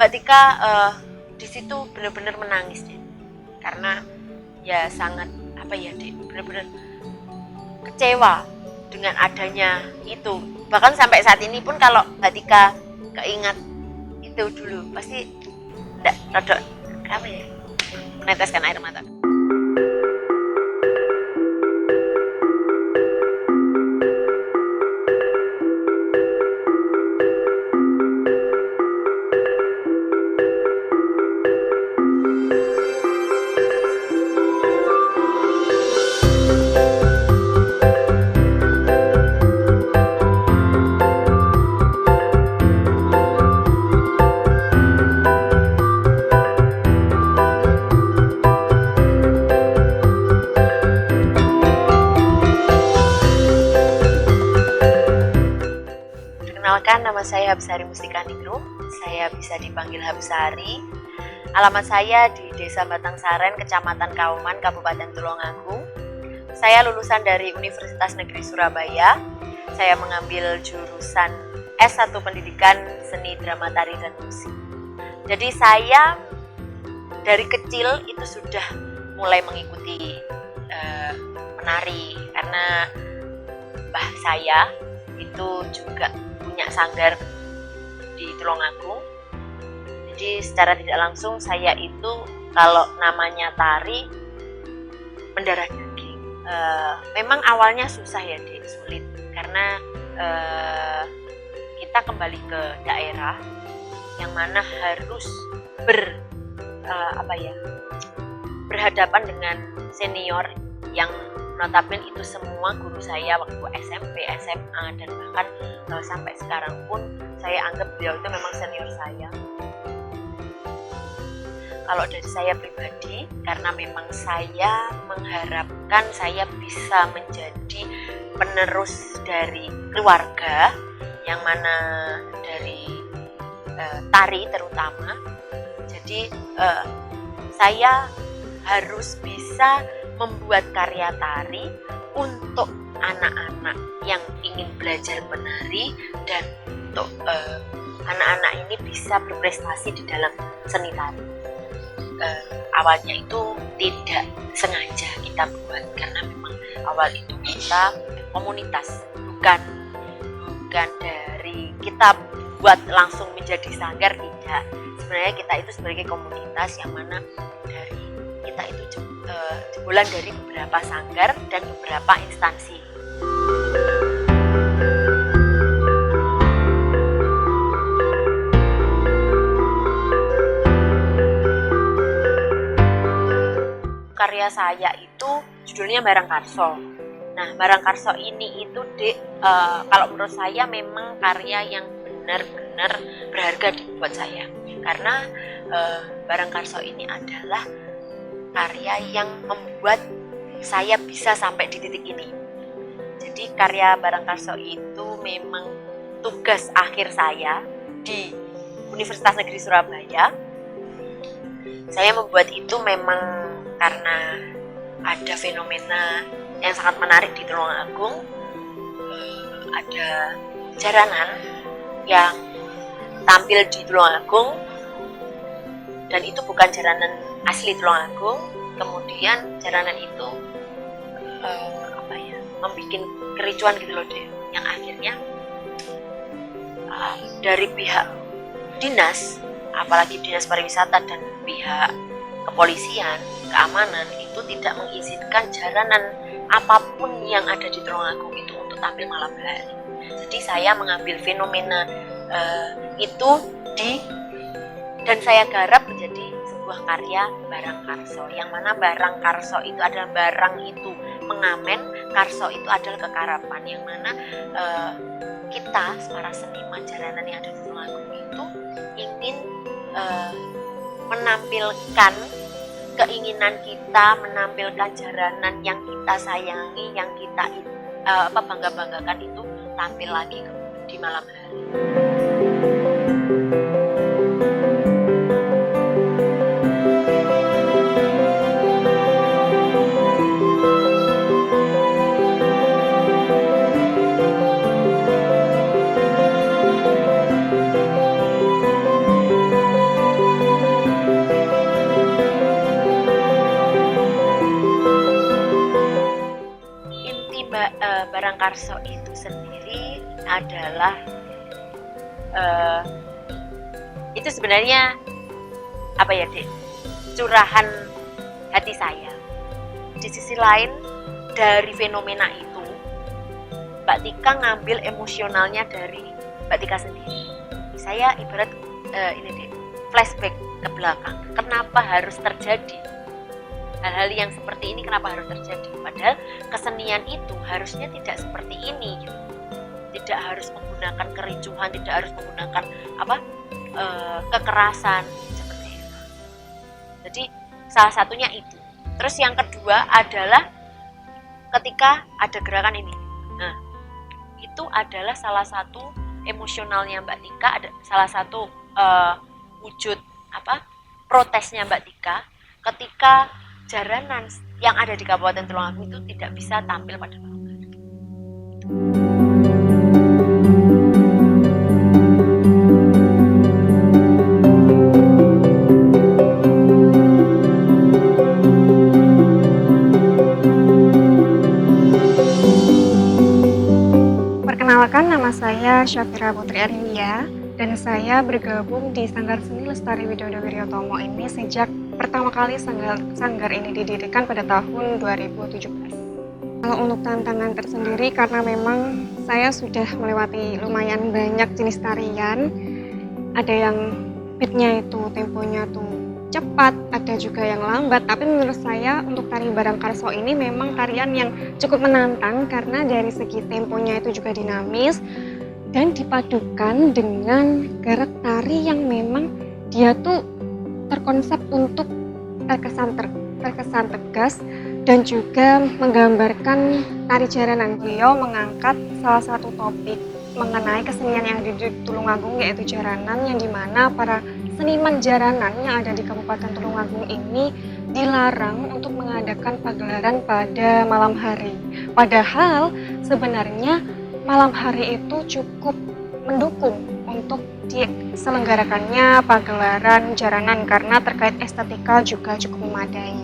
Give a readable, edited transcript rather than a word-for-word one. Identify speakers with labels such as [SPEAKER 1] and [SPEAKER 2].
[SPEAKER 1] Mbak Tika di situ benar-benar menangis deh, karena ya sangat apa ya deh, benar-benar kecewa dengan adanya itu. Bahkan sampai saat ini pun kalau Mbak Tika keingat itu dulu pasti enggak rada apa ya, meneteskan air mata. Perkenalkan, nama saya Habsari Mustika Ningrum. Saya bisa dipanggil Habsari. Alamat saya di Desa Batangsaren, Kecamatan Kauman, Kabupaten Tulungagung. Saya lulusan dari Universitas Negeri Surabaya. Saya mengambil jurusan S1 Pendidikan Seni Drama Tari dan Musik. Jadi saya dari kecil itu sudah mulai mengikuti menari, karena mbah saya itu juga punya sanggar di Tulungagung. Jadi secara tidak langsung saya itu kalau namanya tari mendarah daging. Memang awalnya susah ya Dek, sulit karena kita kembali ke daerah yang mana harus berhadapan dengan senior yang notabene itu semua guru saya waktu SMP, SMA, dan bahkan sampai sekarang pun saya anggap beliau itu memang senior saya. Kalau dari saya pribadi, karena memang saya mengharapkan saya bisa menjadi penerus dari keluarga, yang mana dari tari terutama. Jadi saya harus bisa membuat karya tari untuk anak-anak yang ingin belajar menari dan untuk anak-anak ini bisa berprestasi di dalam seni tari. Awalnya itu tidak sengaja kita buat, karena memang awal itu kita komunitas, bukan dari kita buat langsung menjadi sanggar, tidak. Sebenarnya kita itu sebagai komunitas yang mana dari kita itu jebolan dari beberapa sanggar dan beberapa instansi. Karya saya itu judulnya Barang Karso. Nah, Barang Karso ini itu kalau menurut saya memang karya yang benar-benar berharga buat saya, karena Barang Karso ini adalah karya yang membuat saya bisa sampai di titik ini. Jadi karya Barang Karso itu memang tugas akhir saya di Universitas Negeri Surabaya. Saya membuat itu memang karena ada fenomena yang sangat menarik di Tulungagung. Ada jaranan yang tampil di Tulungagung, dan itu bukan jaranan asli Tulungagung. Kemudian jaranan itu membuat kericuan gitu loh deh, yang akhirnya dari pihak dinas, apalagi dinas pariwisata dan pihak kepolisian, keamanan itu tidak mengizinkan jaranan apapun yang ada di Tulungagung itu untuk tampil malam hari. Jadi saya mengambil fenomena itu dan saya garap menjadi sebuah karya Barang Karso, yang mana Barang Karso itu adalah barang itu mengamen, Karso itu adalah kekarapan, yang mana kita para seniman jaranan yang ada di Tulungagung itu ingin menampilkan keinginan kita, menampilkan jaranan yang kita sayangi, yang kita bangga-banggakan itu tampil lagi di malam hari. Karso itu sendiri adalah itu sebenarnya apa ya Dek, curahan hati saya. Di sisi lain dari fenomena itu Mbak Tika ngambil emosionalnya dari Mbak Tika sendiri. Saya ibarat ini Dek, flashback ke belakang. Kenapa harus terjadi hal-hal yang seperti ini, kenapa harus terjadi? Padahal kesenian itu harusnya tidak seperti ini gitu. Tidak harus menggunakan kericuhan, tidak harus menggunakan kekerasan seperti itu. Jadi salah satunya itu. Terus yang kedua adalah ketika ada gerakan ini. Nah, itu adalah salah satu emosionalnya Mbak Tika, ada salah satu wujud protesnya Mbak Tika ketika jaranan yang ada di Kabupaten Tulungagung itu tidak bisa tampil pada malam hari.
[SPEAKER 2] Perkenalkan, nama saya Syafira Putri Arindia dan saya bergabung di Sanggar Seni Lestari Widodo Wiryotomo ini sejak pertama kali sanggar ini didirikan pada tahun 2017. Kalau untuk tantangan tersendiri, karena memang saya sudah melewati lumayan banyak jenis tarian, ada yang beatnya itu, temponya tuh cepat, ada juga yang lambat, tapi menurut saya untuk tari Barang Karso ini memang tarian yang cukup menantang karena dari segi temponya itu juga dinamis dan dipadukan dengan gerak tari yang memang dia tuh terkonsep untuk terkesan tegas dan juga menggambarkan tari jaranan. Beliau mengangkat salah satu topik mengenai kesenian yang ada di Tulungagung, yaitu jaranan, yang dimana para seniman jaranan yang ada di Kabupaten Tulungagung ini dilarang untuk mengadakan pagelaran pada malam hari. Padahal sebenarnya malam hari itu cukup mendukung untuk diselenggarakannya pagelaran jaranan karena terkait estetika juga cukup memadai.